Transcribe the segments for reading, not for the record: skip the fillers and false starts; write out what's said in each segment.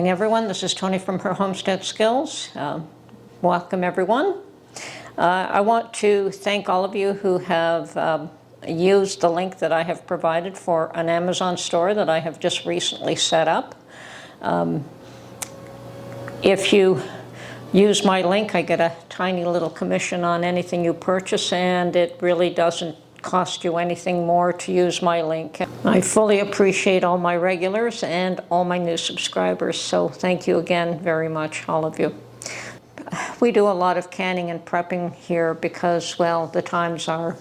morning, everyone. This is Tony from Her Homestead Skills. Welcome, everyone. I want to thank all of you who have used the link that I have provided for an Amazon store that I have just recently set up. If you use my link, I get a tiny little commission on anything you purchase, and it really doesn't cost you anything more to use my link. I fully appreciate all my regulars and all my new subscribers, so thank you again very much, all of you. We do a lot of canning and prepping here because, well, the times are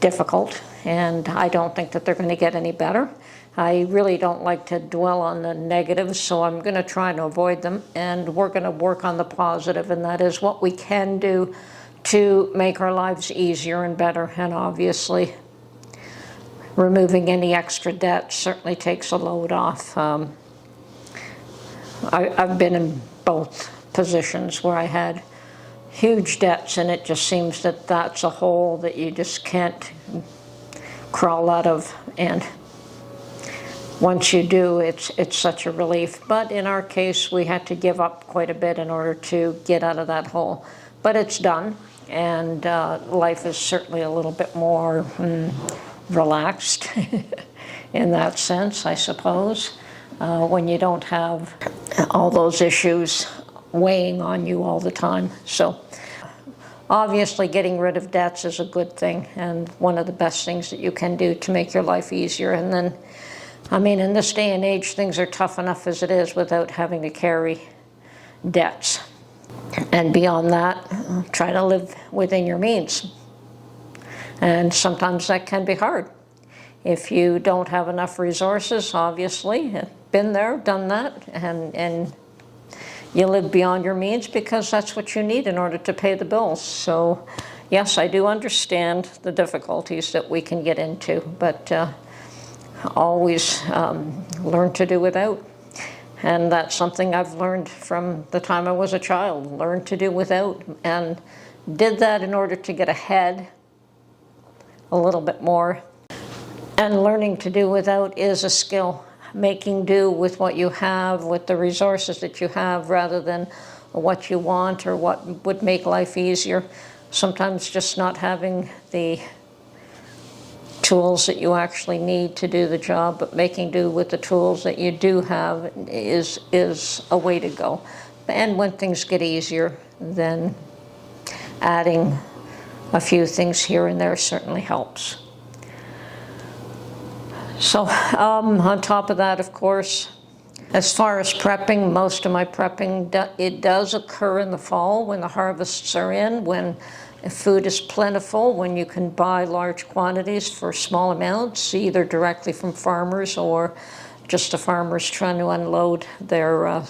difficult, and I don't think that they're going to get any better. I really don't like to dwell on the negatives, so I'm going to try to avoid them, and we're going to work on the positive, and that is what we can do to make our lives easier and better. And obviously, removing any extra debt certainly takes a load off. I've been in both positions where I had huge debts, and it just seems that that's a hole that you just can't crawl out of. And once you do, it's such a relief. But in our case, we had to give up quite a bit in order to get out of that hole. But it's done, and life is certainly a little bit more relaxed in that sense, I suppose, when you don't have all those issues weighing on you all the time. So obviously getting rid of debts is a good thing, and one of the best things that you can do to make your life easier. And then, I mean, in this day and age, things are tough enough as it is without having to carry debts. And beyond that, try to live within your means. And sometimes that can be hard. If you don't have enough resources, obviously, been there, done that, and you live beyond your means because that's what you need in order to pay the bills. So yes, I do understand the difficulties that we can get into, but always learn to do without. And that's something I've learned from the time I was a child, learned to do without, and did that in order to get ahead a little bit more. And learning to do without is a skill, making do with what you have, with the resources that you have, rather than what you want or what would make life easier. Sometimes just not having the tools that you actually need to do the job, but making do with the tools that you do have is a way to go. And when things get easier, then adding a few things here and there certainly helps. So on top of that, of course, as far as prepping, most of my prepping, it does occur in the fall when the harvests are in, when food is plentiful, when you can buy large quantities for small amounts, either directly from farmers or just the farmers trying to unload their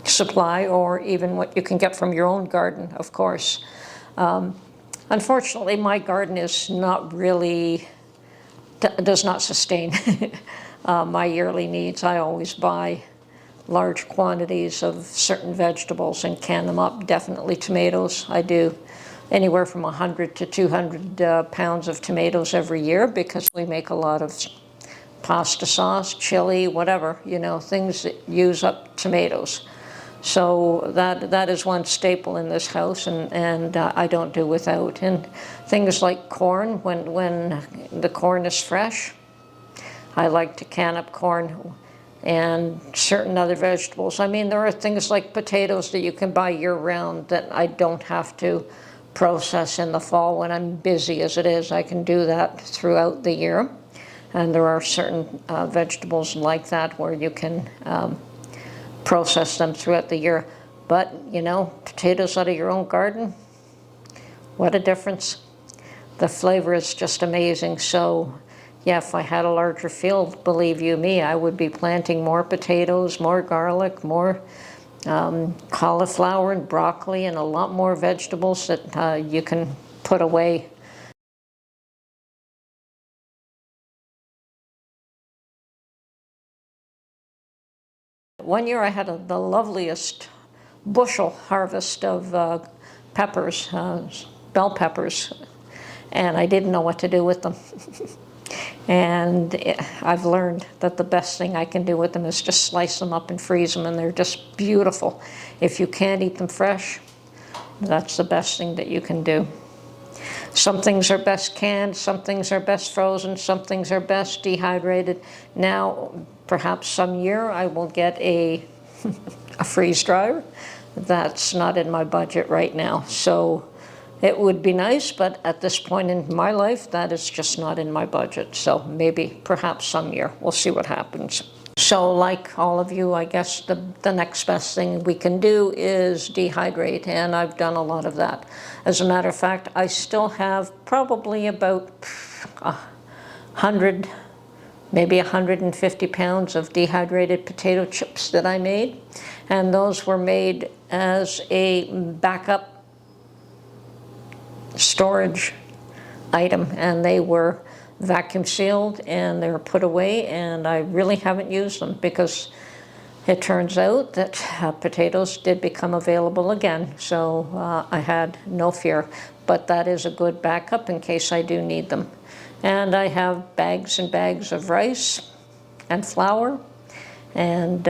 supply, or even what you can get from your own garden, of course. Unfortunately, my garden is not really, does not sustain my yearly needs. I always buy large quantities of certain vegetables and can them up. Definitely tomatoes. I do anywhere from 100 to 200 pounds of tomatoes every year because we make a lot of pasta sauce, chili, whatever, you know, things that use up tomatoes. So that is one staple in this house, and I don't do without. And things like corn, when the corn is fresh, I like to can up corn, and certain other vegetables. I mean, there are things like potatoes that you can buy year-round that I don't have to process in the fall when I'm busy as it is. I can do that throughout the year. And there are certain vegetables like that where you can process them throughout the year. But, you know, potatoes out of your own garden, what a difference. The flavor is just amazing. So yeah, if I had a larger field, believe you me, I would be planting more potatoes, more garlic, more cauliflower and broccoli, and a lot more vegetables that you can put away. One year I had the loveliest bushel harvest of peppers, bell peppers, and I didn't know what to do with them. And I've learned that the best thing I can do with them is just slice them up and freeze them, and they're just beautiful. If you can't eat them fresh, that's the best thing that you can do. Some things are best canned, some things are best frozen, some things are best dehydrated. Now, perhaps some year I will get a freeze dryer. That's not in my budget right now. So it would be nice, but at this point in my life, that is just not in my budget. So maybe, perhaps some year, we'll see what happens. So like all of you, I guess the next best thing we can do is dehydrate, and I've done a lot of that. As a matter of fact, I still have probably about 100, maybe 150 pounds of dehydrated potato chips that I made. And those were made as a backup storage item, and they were vacuum sealed and they were put away, and I really haven't used them because it turns out that potatoes did become available again, so I had no fear. But that is a good backup in case I do need them. And I have bags and bags of rice and flour, and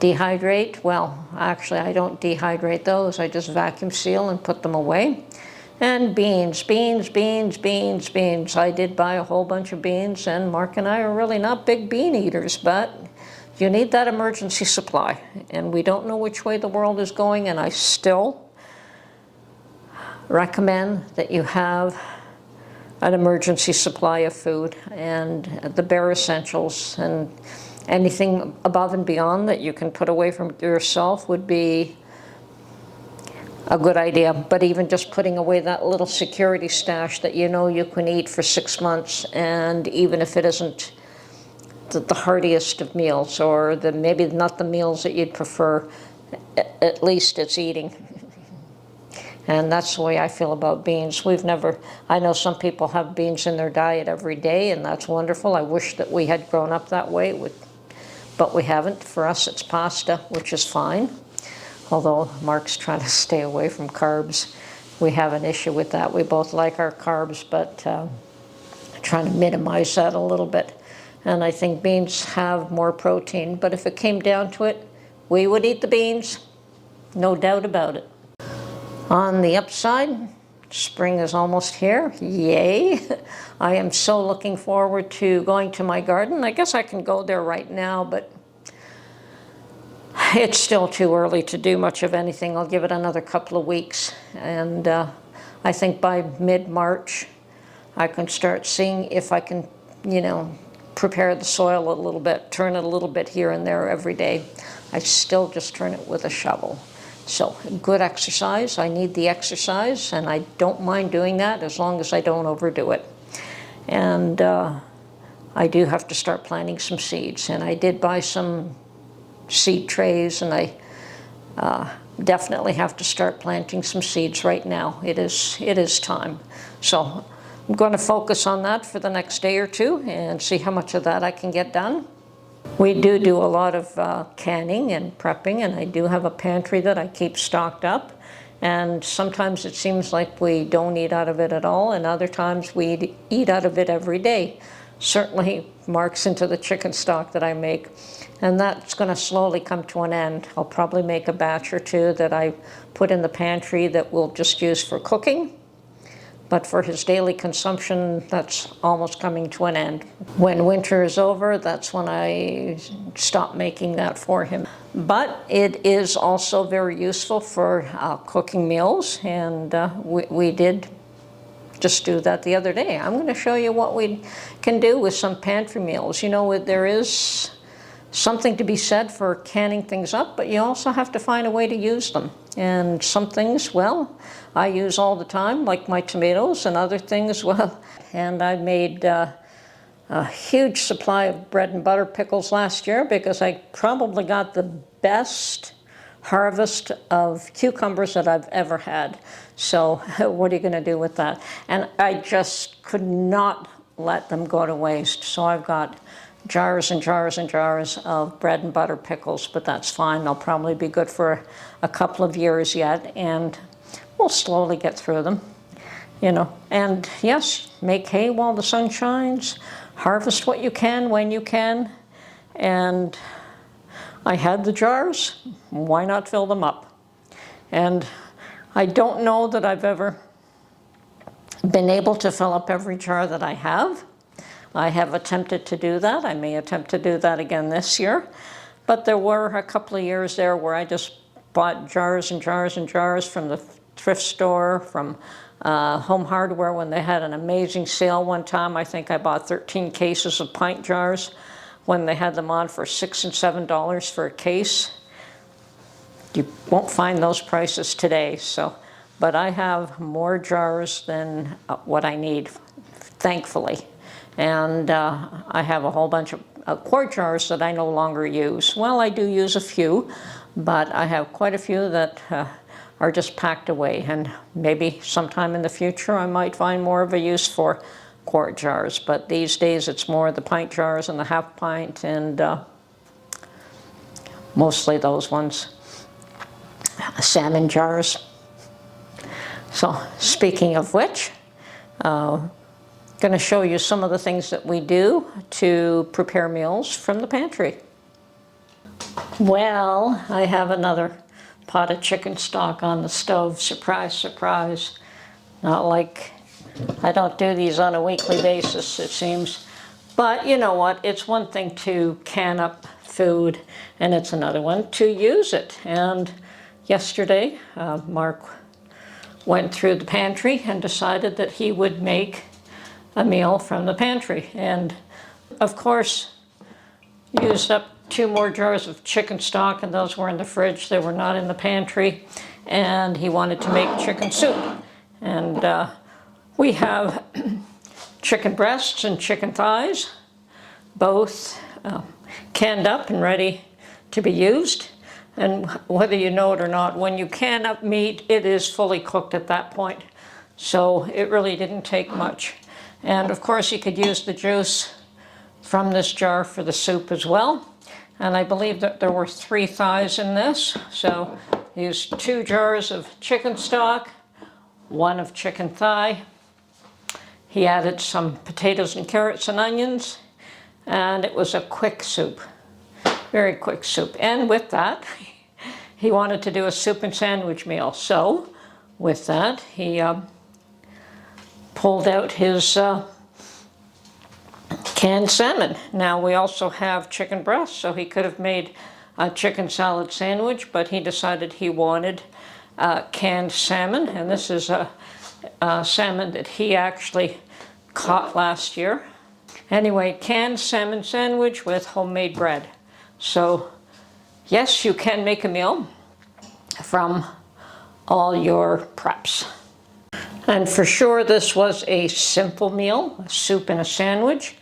dehydrate. Well, actually I don't dehydrate those, I just vacuum seal and put them away. And beans. I did buy a whole bunch of beans, and Mark and I are really not big bean eaters, but you need that emergency supply. And we don't know which way the world is going, and I still recommend that you have an emergency supply of food and the bare essentials, and anything above and beyond that you can put away from yourself would be a good idea. But even just putting away that little security stash that you know you can eat for 6 months, and even if it isn't the heartiest of meals, or maybe not the meals that you'd prefer, at least it's eating. And that's the way I feel about beans. I know some people have beans in their diet every day, and that's wonderful. I wish that we had grown up that way, but we haven't. For us, it's pasta, which is fine. Although Mark's trying to stay away from carbs. We have an issue with that. We both like our carbs, but trying to minimize that a little bit. And I think beans have more protein, but if it came down to it, we would eat the beans, no doubt about it. On the upside, spring is almost here. Yay! I am so looking forward to going to my garden. I guess I can go there right now, but it's still too early to do much of anything. I'll give it another couple of weeks, and I think by mid-March I can start seeing if I can, prepare the soil a little bit, turn it a little bit here and there every day. I still just turn it with a shovel. So good exercise. I need the exercise, and I don't mind doing that as long as I don't overdo it. And I do have to start planting some seeds, and I did buy some seed trays, and I definitely have to start planting some seeds right now. It is time. So I'm going to focus on that for the next day or two and see how much of that I can get done. We do a lot of canning and prepping, and I do have a pantry that I keep stocked up. And sometimes it seems like we don't eat out of it at all, and other times we eat out of it every day. Certainly Mark's into the chicken stock that I make, and that's going to slowly come to an end. I'll probably make a batch or two that I put in the pantry that we'll just use for cooking. But for his daily consumption, that's almost coming to an end. When winter is over, that's when I stop making that for him. But it is also very useful for cooking meals, and we did just do that the other day. I'm going to show you what we can do with some pantry meals. There is something to be said for canning things up, but you also have to find a way to use them. And some things, well, I use all the time, like my tomatoes, and other things, well. And I made a huge supply of bread and butter pickles last year because I probably got the best harvest of cucumbers that I've ever had. So what are you going to do with that? And I just could not let them go to waste. So I've got jars and jars and jars of bread and butter pickles, but that's fine. They'll probably be good for a couple of years yet, and we'll slowly get through them, And yes, make hay while the sun shines. harvest what you can when you can. And I had the jars, why not fill them up? And I don't know that I've ever been able to fill up every jar that I have. I have attempted to do that. I may attempt to do that again this year. But there were a couple of years there where I just bought jars and jars and jars from the thrift store, from Home Hardware when they had an amazing sale one time. I think I bought 13 cases of pint jars when they had them on for $6 and $7 for a case. You won't find those prices today, so. But I have more jars than what I need, thankfully. And I have a whole bunch of quart jars that I no longer use. Well, I do use a few, but I have quite a few that are just packed away. And maybe sometime in the future I might find more of a use for quart jars. But these days it's more the pint jars and the half pint, and mostly those ones. Salmon jars. So speaking of which, going to show you some of the things that we do to prepare meals from the pantry. Well, I have another pot of chicken stock on the stove. Surprise, surprise. Not like I don't do these on a weekly basis, it seems. But you know what? It's one thing to can up food, and it's another one to use it. And yesterday, Mark went through the pantry and decided that he would make a meal from the pantry. And of course, used up 2 more jars of chicken stock, and those were in the fridge. They were not in the pantry. And he wanted to make chicken soup. And we have chicken breasts and chicken thighs, both canned up and ready to be used. And whether you know it or not, when you can up meat, it is fully cooked at that point. So it really didn't take much. And of course you could use the juice from this jar for the soup as well. And I believe that there were 3 thighs in this. So used 2 jars of chicken stock, 1 of chicken thigh. He added some potatoes and carrots and onions, and it was a quick soup. Very quick soup. And with that, he wanted to do a soup and sandwich meal. So with that, he pulled out his canned salmon. Now we also have chicken breasts, so he could have made a chicken salad sandwich, but he decided he wanted canned salmon. And this is a salmon that he actually caught last year. Anyway, canned salmon sandwich with homemade bread. So, yes, you can make a meal from all your preps. And for sure, this was a simple meal, a soup and a sandwich,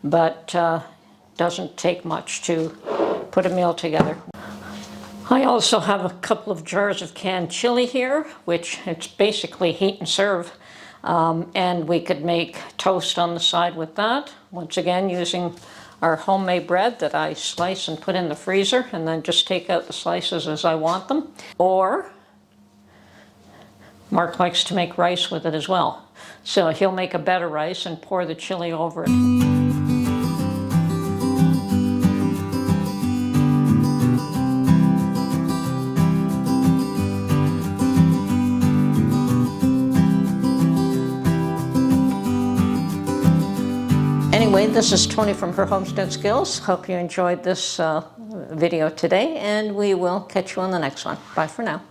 but doesn't take much to put a meal together. I also have a couple of jars of canned chili here, which it's basically heat and serve. And we could make toast on the side with that. Once again, using our homemade bread that I slice and put in the freezer, and then just take out the slices as I want them. Or Mark likes to make rice with it as well. So he'll make a better rice and pour the chili over it. Anyway, this is Tony from Her Homestead Skills. Hope you enjoyed this video today, and we will catch you on the next one. Bye for now.